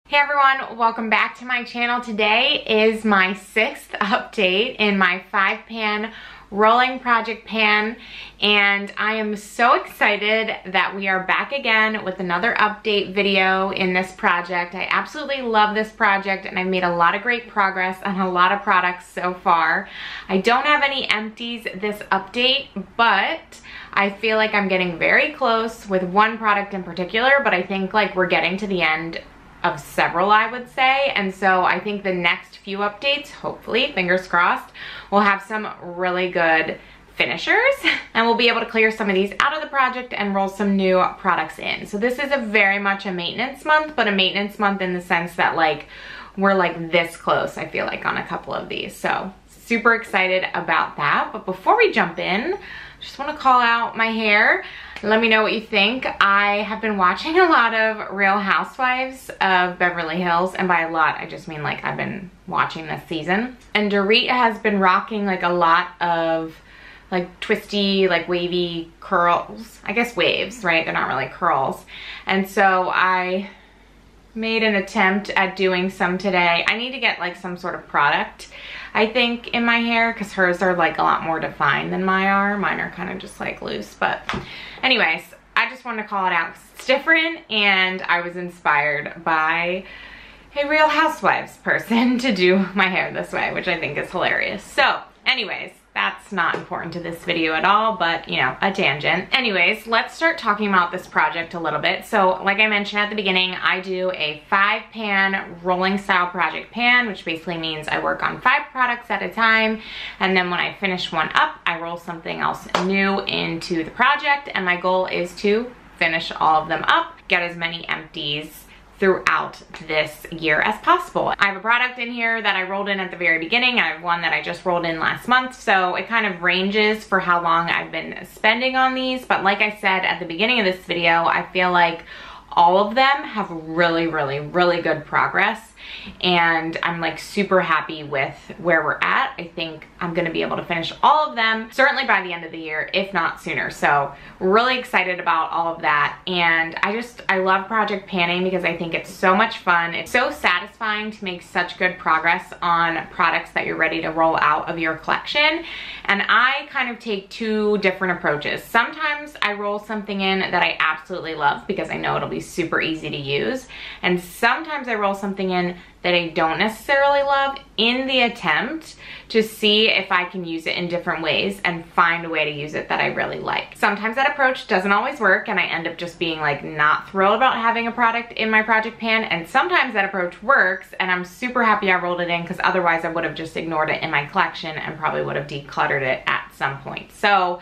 Hey everyone, welcome back to my channel. Today is my 6th update in my 5-pan rolling project pan, and I am so excited that we are back again with another update video in this project. I absolutely love this project and I've made a lot of great progress on a lot of products so far. I don't have any empties this update, but I feel like I'm getting very close with one product in particular, but I think like we're getting to the end of several, I would say. And so I think the next few updates, hopefully, fingers crossed, will have some really good finishers and we'll be able to clear some of these out of the project and roll some new products in. So this is a very much a maintenance month, but a maintenance month in the sense that like we're like this close, I feel like, on a couple of these. So super excited about that. But before we jump in, just want to call out my hair. Let me know what you think. I have been watching a lot of Real Housewives of Beverly Hills, and by a lot, I just mean like I've been watching this season. And Dorit has been rocking like a lot of like twisty, like wavy curls. I guess waves, right? They're not really curls. And so I made an attempt at doing some today. I need to get like some sort of product, I think, in my hair, because hers are like a lot more defined than mine are. Mine are kind of just like loose, but anyways, I just wanted to call it out because it's different and I was inspired by a Real Housewives person to do my hair this way, which I think is hilarious. So anyways, that's not important to this video at all, but you know, a tangent. Anyways, let's start talking about this project a little bit. So like I mentioned at the beginning, I do a 5-pan rolling style project pan, which basically means I work on 5 products at a time. And then when I finish one up, I roll something else new into the project. And my goal is to finish all of them up, get as many empties throughout this year as possible. I have a product in here that I rolled in at the very beginning. I have one that I just rolled in last month, so it kind of ranges for how long I've been spending on these. But like I said at the beginning of this video, I feel like all of them have really good progress, and I'm like super happy with where we're at. I think I'm gonna be able to finish all of them certainly by the end of the year, if not sooner. So really excited about all of that. And I love project panning because I think it's so much fun. It's so satisfying to make such good progress on products that you're ready to roll out of your collection. And I kind of take 2 different approaches. Sometimes I roll something in that I absolutely love because I know it'll be super easy to use. And sometimes I roll something in that I don't necessarily love in the attempt to see if I can use it in different ways and find a way to use it that I really like. Sometimes that approach doesn't always work and I end up just being like not thrilled about having a product in my project pan, and sometimes that approach works and I'm super happy I rolled it in because otherwise I would have just ignored it in my collection and probably would have decluttered it at some point. So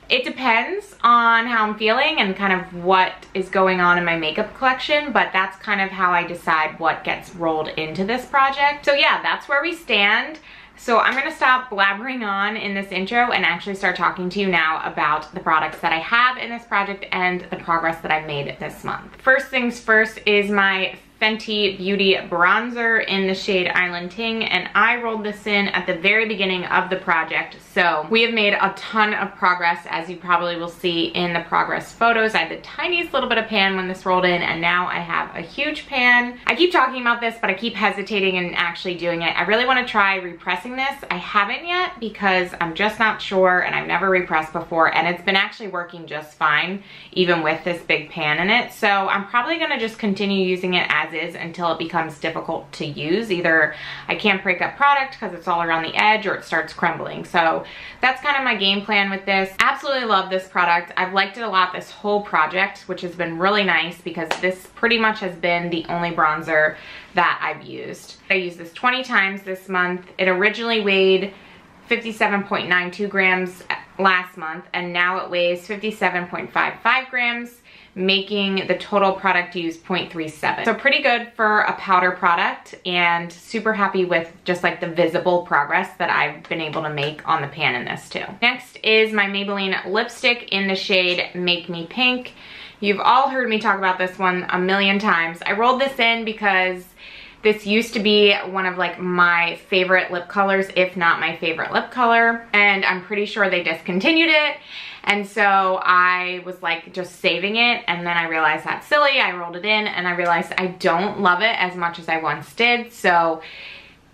it depends on how I'm feeling and kind of what is going on in my makeup collection, but that's kind of how I decide what gets rolled into this project. So yeah, that's where we stand. So I'm gonna stop blabbering on in this intro and actually start talking to you now about the products that I have in this project and the progress that I've made this month. First things first is my Fenty Beauty bronzer in the shade Island Ting, and I rolled this in at the very beginning of the project. So we have made a ton of progress, as you probably will see in the progress photos. I had the tiniest little bit of pan when this rolled in, and now I have a huge pan. I keep talking about this, but I keep hesitating and actually doing it. I really want to try repressing this. I haven't yet because I'm just not sure, and I've never repressed before, and it's been actually working just fine, even with this big pan in it. So I'm probably gonna just continue using it as is until it becomes difficult to use. Either I can't break up product because it's all around the edge, or it starts crumbling. So that's kind of my game plan with this. Absolutely love this product. I've liked it a lot this whole project, which has been really nice because this pretty much has been the only bronzer that I've used. I used this 20 times this month. It originally weighed 57.92 grams last month, and now it weighs 57.55 grams, making the total product use 0.37. So pretty good for a powder product, and super happy with just like the visible progress that I've been able to make on the pan in this too. Next is my Maybelline lipstick in the shade Make Me Pink. You've all heard me talk about this one a million times. I rolled this in because This used to be one of like my favorite lip colors, if not my favorite lip color, and I'm pretty sure they discontinued it. And so I was like just saving it, and then I realized that's silly. I rolled it in and I realized I don't love it as much as I once did. So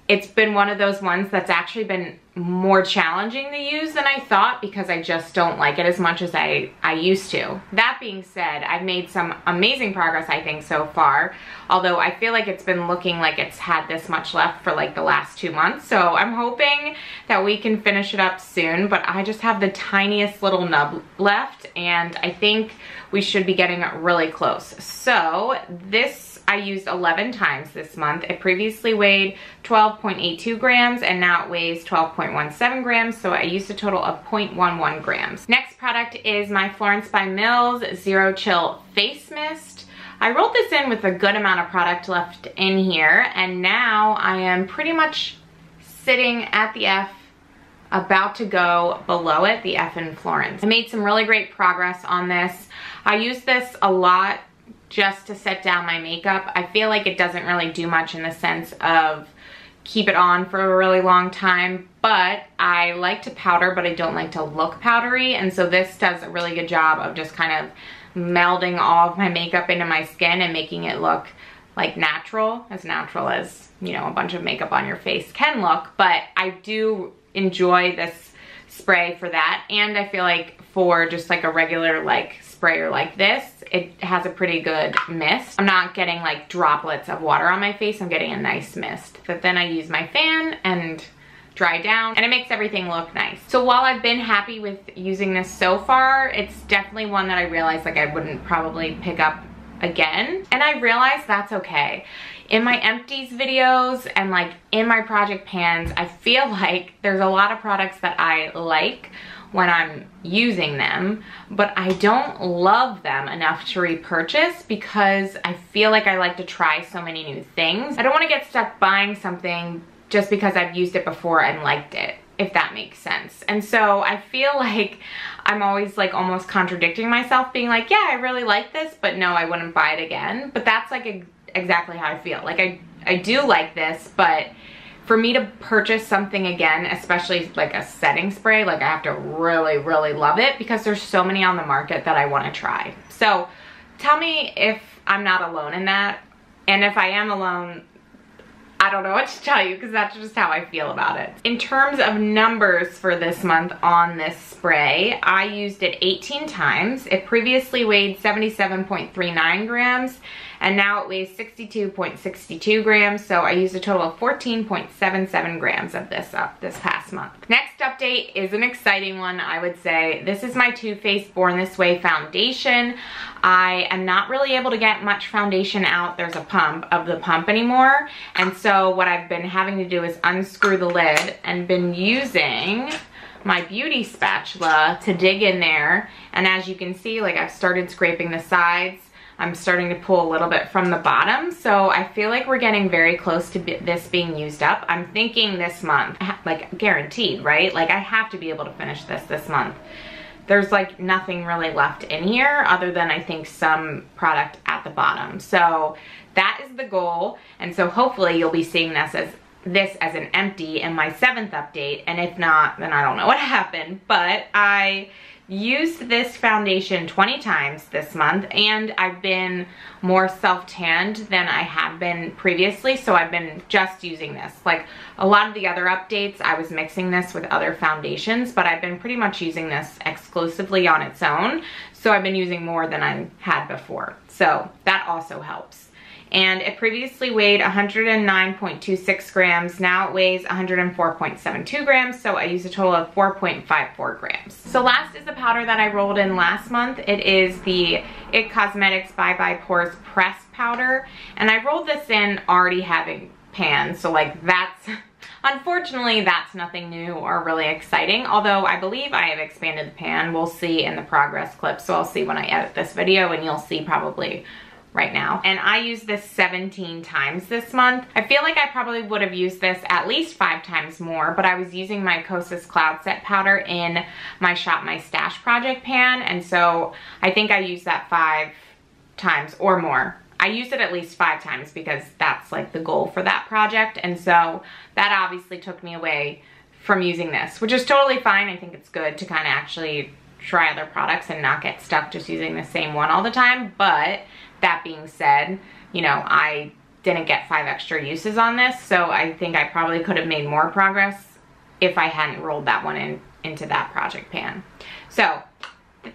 it's been one of those ones that's actually been more challenging to use than I thought, because I just don't like it as much as I used to. That being said, I've made some amazing progress, I think, so far, although I feel like it's been looking like it's had this much left for like the last 2 months. So I'm hoping that we can finish it up soon, but I just have the tiniest little nub left, and I think we should be getting really close. So this I used 11 times this month. It previously weighed 12.82 grams and now it weighs 12.17 grams, so I used a total of 0.11 grams. Next product is my Florence by Mills Zero Chill Face Mist. I rolled this in with a good amount of product left in here, and now I am pretty much sitting at the F, about to go below it, the F in Florence. I made some really great progress on this. I use this a lot just to set down my makeup. I feel like it doesn't really do much in the sense of keep it on for a really long time, but I like to powder, but I don't like to look powdery, and so this does a really good job of just kind of melding all of my makeup into my skin and making it look like natural as, you know, a bunch of makeup on your face can look. But I do enjoy this spray for that, and I feel like for just like a regular like sprayer like this, it has a pretty good mist. I'm not getting like droplets of water on my face, I'm getting a nice mist that then I use my fan and dry down, and it makes everything look nice. So while I've been happy with using this so far, it's definitely one that I realized like I wouldn't probably pick up again, and I realized that's okay. In my empties videos and like in my project pans, I feel like there's a lot of products that I like when I'm using them, but I don't love them enough to repurchase, because I feel like I like to try so many new things. I don't want to get stuck buying something just because I've used it before and liked it, if that makes sense. And so I feel like I'm always like almost contradicting myself, being like, yeah, I really like this, but no, I wouldn't buy it again. But that's like exactly how I feel. Like I do like this, but for me to purchase something again, especially like a setting spray, like I have to really, really love it, because there's so many on the market that I want to try. So tell me if I'm not alone in that, and if I am alone, I don't know what to tell you, because that's just how I feel about it. In terms of numbers for this month on this spray, I used it 18 times. It previously weighed 77.39 grams, and now it weighs 62.62 grams, so I used a total of 14.77 grams of this this past month. Next update is an exciting one, I would say. This is my Too Faced Born This Way foundation. I am not really able to get much foundation out. There's a pump of the pump anymore, and so what I've been having to do is unscrew the lid, and been using my beauty spatula to dig in there. And as you can see, like I've started scraping the sides. I'm starting to pull a little bit from the bottom, so I feel like we're getting very close to this being used up. I'm thinking this month, like guaranteed, right? Like I have to be able to finish this month. There's like nothing really left in here other than I think some product at the bottom. So that is the goal, and so hopefully you'll be seeing this as an empty in my 7th update, and if not, then I don't know what happened. But I used this foundation 20 times this month, and I've been more self-tanned than I have been previously, so I've been just using this. Like a lot of the other updates, I was mixing this with other foundations, but I've been pretty much using this exclusively on its own, so I've been using more than I had before, so that also helps. And it previously weighed 109.26 grams. Now it weighs 104.72 grams, so I used a total of 4.54 grams. So last is the powder that I rolled in last month. It is the IT Cosmetics Bye Bye Pores Press Powder, and I rolled this in already having pans, so like that's, unfortunately, that's nothing new or really exciting, although I believe I have expanded the pan. We'll see in the progress clip, so I'll see when I edit this video, and you'll see probably right now. And I used this 17 times this month. I feel like I probably would have used this at least 5 times more, but I was using my Kosas Cloud Set powder in my Shop My Stash project pan, and so I think I used that 5 times or more. I used it at least 5 times because that's like the goal for that project. And so that obviously took me away from using this, which is totally fine. I think it's good to kind of actually try other products and not get stuck just using the same one all the time. But that being said, you know, I didn't get 5 extra uses on this, so I think I probably could have made more progress if I hadn't rolled that one into that project pan. So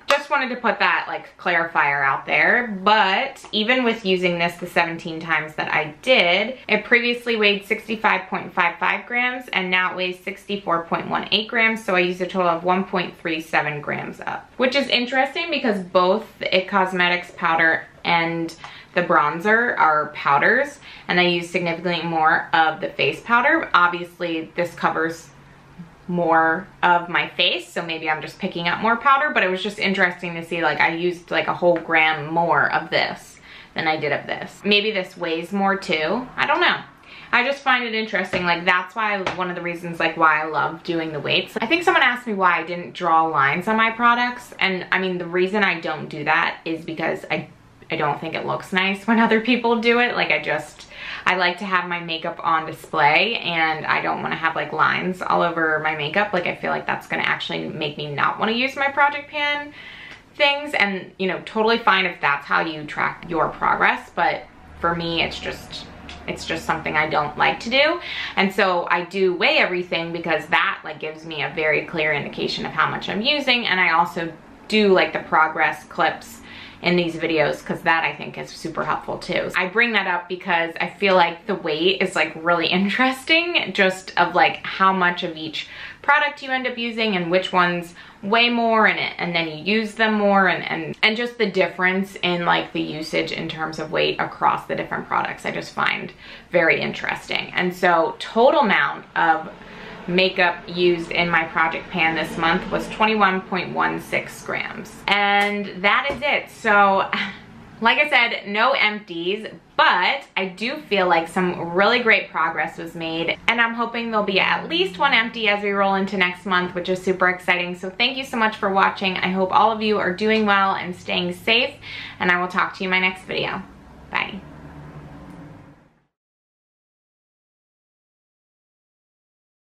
just wanted to put that like clarifier out there. But even with using this the 17 times that I did, it previously weighed 65.55 grams and now it weighs 64.18 grams. So I used a total of 1.37 grams up, which is interesting because both the It Cosmetics powder and the bronzer are powders, and I use significantly more of the face powder. Obviously this covers more of my face, so maybe I'm just picking up more powder, but it was just interesting to see like I used like a whole gram more of this than I did of this. Maybe this weighs more too, I don't know. I just find it interesting. Like that's why, one of the reasons like why I love doing the weights. I think someone asked me why I didn't draw lines on my products, and I mean the reason I don't do that is because I don't think it looks nice when other people do it. Like I like to have my makeup on display, and I don't want to have like lines all over my makeup. Like I feel like that's going to actually make me not want to use my project pan things. And you know, totally fine if that's how you track your progress, but for me it's just something I don't like to do. And so I do weigh everything because that like gives me a very clear indication of how much I'm using. And I also do like the progress clips in these videos because that I think is super helpful too. I bring that up because I feel like the weight is like really interesting, just of like how much of each product you end up using and which ones weigh more and then you use them more, and just the difference in like the usage in terms of weight across the different products I just find very interesting. And so total amount of makeup used in my project pan this month was 21.16 grams. And that is it. So like I said, no empties, but I do feel like some really great progress was made, and I'm hoping there'll be at least one empty as we roll into next month, which is super exciting. So thank you so much for watching. I hope all of you are doing well and staying safe, and I will talk to you in my next video.